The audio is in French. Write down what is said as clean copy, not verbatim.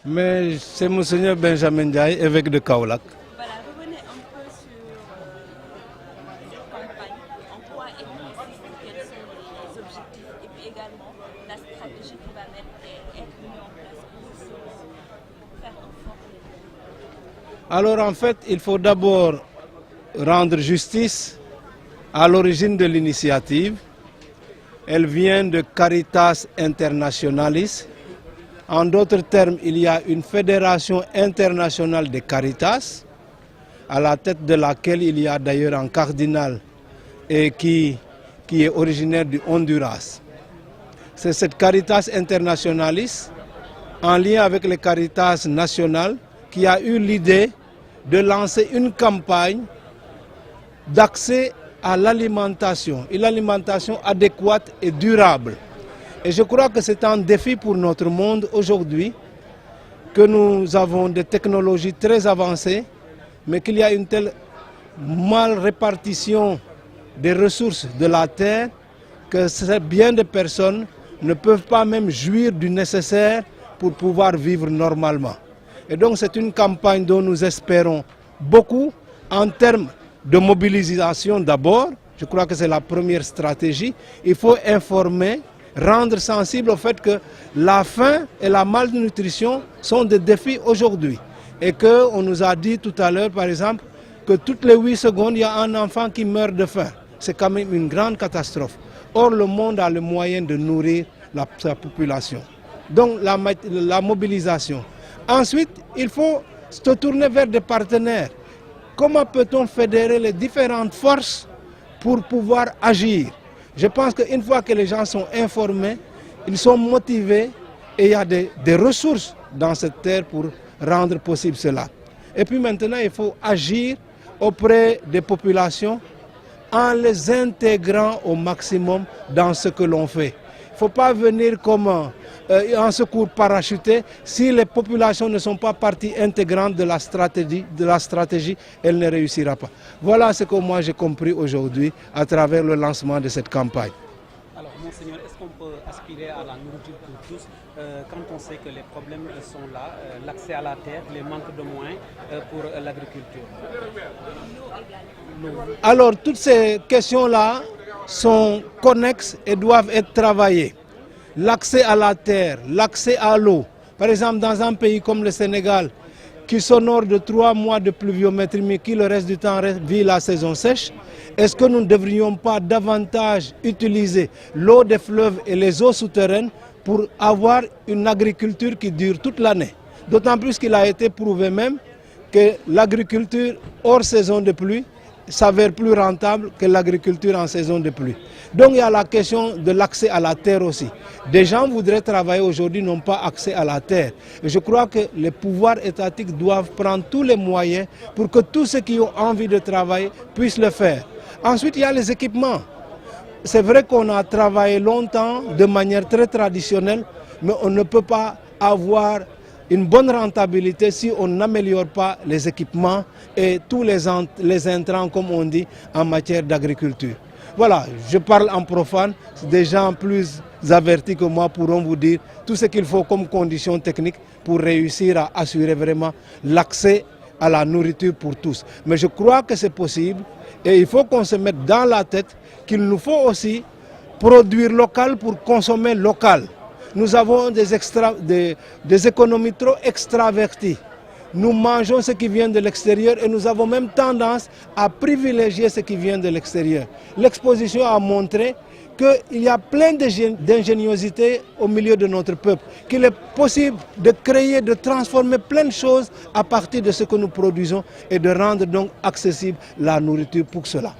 Mais c'est Monseigneur Benjamin Ndiaye, évêque de Kaolack. Voilà, revenez un peu sur cette campagne, en quoi elle consiste, quels sont les objectifs et puis également la stratégie qui va être mise en place pour faire un fort événement. Alors en fait, il faut d'abord rendre justice à l'origine de l'initiative. Elle vient de Caritas Internationalis. En d'autres termes, il y a une fédération internationale de Caritas, à la tête de laquelle il y a d'ailleurs un cardinal et qui est originaire du Honduras. C'est cette Caritas Internationalis, en lien avec les Caritas nationales, qui a eu l'idée de lancer une campagne d'accès à l'alimentation, une alimentation adéquate et durable. Et je crois que c'est un défi pour notre monde aujourd'hui, que nous avons des technologies très avancées, mais qu'il y a une telle mal répartition des ressources de la terre que bien de personnes ne peuvent pas même jouir du nécessaire pour pouvoir vivre normalement. Et donc c'est une campagne dont nous espérons beaucoup en termes de mobilisation d'abord. Je crois que c'est la première stratégie. Il faut informer, rendre sensible au fait que la faim et la malnutrition sont des défis aujourd'hui. Et qu'on nous a dit tout à l'heure, par exemple, que toutes les 8 secondes, il y a un enfant qui meurt de faim. C'est quand même une grande catastrophe. Or, le monde a le moyen de nourrir sa population. Donc, la mobilisation. Ensuite, il faut se tourner vers des partenaires. Comment peut-on fédérer les différentes forces pour pouvoir agir? Je pense qu'une fois que les gens sont informés, ils sont motivés et il y a des ressources dans cette terre pour rendre possible cela. Et puis maintenant, il faut agir auprès des populations en les intégrant au maximum dans ce que l'on fait. Il ne faut pas venir comme un secours parachuté. Si les populations ne sont pas partie intégrante de la stratégie, elle ne réussira pas. Voilà ce que moi j'ai compris aujourd'hui à travers le lancement de cette campagne. Alors, Monseigneur, est-ce qu'on peut aspirer à la nourriture pour tous quand on sait que les problèmes sont là, l'accès à la terre, les manques de moyens pour l'agriculture? Alors, toutes ces questions-là sont connexes et doivent être travaillées. L'accès à la terre, l'accès à l'eau. Par exemple, dans un pays comme le Sénégal, qui s'honore de 3 mois de pluviométrie, mais qui le reste du temps vit la saison sèche, est-ce que nous ne devrions pas davantage utiliser l'eau des fleuves et les eaux souterraines pour avoir une agriculture qui dure toute l'année? D'autant plus qu'il a été prouvé même que l'agriculture hors saison de pluie s'avère plus rentable que l'agriculture en saison de pluie. Donc il y a la question de l'accès à la terre aussi. Des gens voudraient travailler aujourd'hui, n'ont pas accès à la terre. Et je crois que les pouvoirs étatiques doivent prendre tous les moyens pour que tous ceux qui ont envie de travailler puissent le faire. Ensuite, il y a les équipements. C'est vrai qu'on a travaillé longtemps de manière très traditionnelle, mais on ne peut pas avoir une bonne rentabilité si on n'améliore pas les équipements et tous les intrants, comme on dit, en matière d'agriculture. Voilà, je parle en profane, des gens plus avertis que moi pourront vous dire tout ce qu'il faut comme conditions techniques pour réussir à assurer vraiment l'accès à la nourriture pour tous. Mais je crois que c'est possible et il faut qu'on se mette dans la tête qu'il nous faut aussi produire local pour consommer local. Nous avons des économies trop extraverties. Nous mangeons ce qui vient de l'extérieur et nous avons même tendance à privilégier ce qui vient de l'extérieur. L'exposition a montré qu'il y a plein d'ingéniosité au milieu de notre peuple, qu'il est possible de créer, de transformer plein de choses à partir de ce que nous produisons et de rendre donc accessible la nourriture pour cela.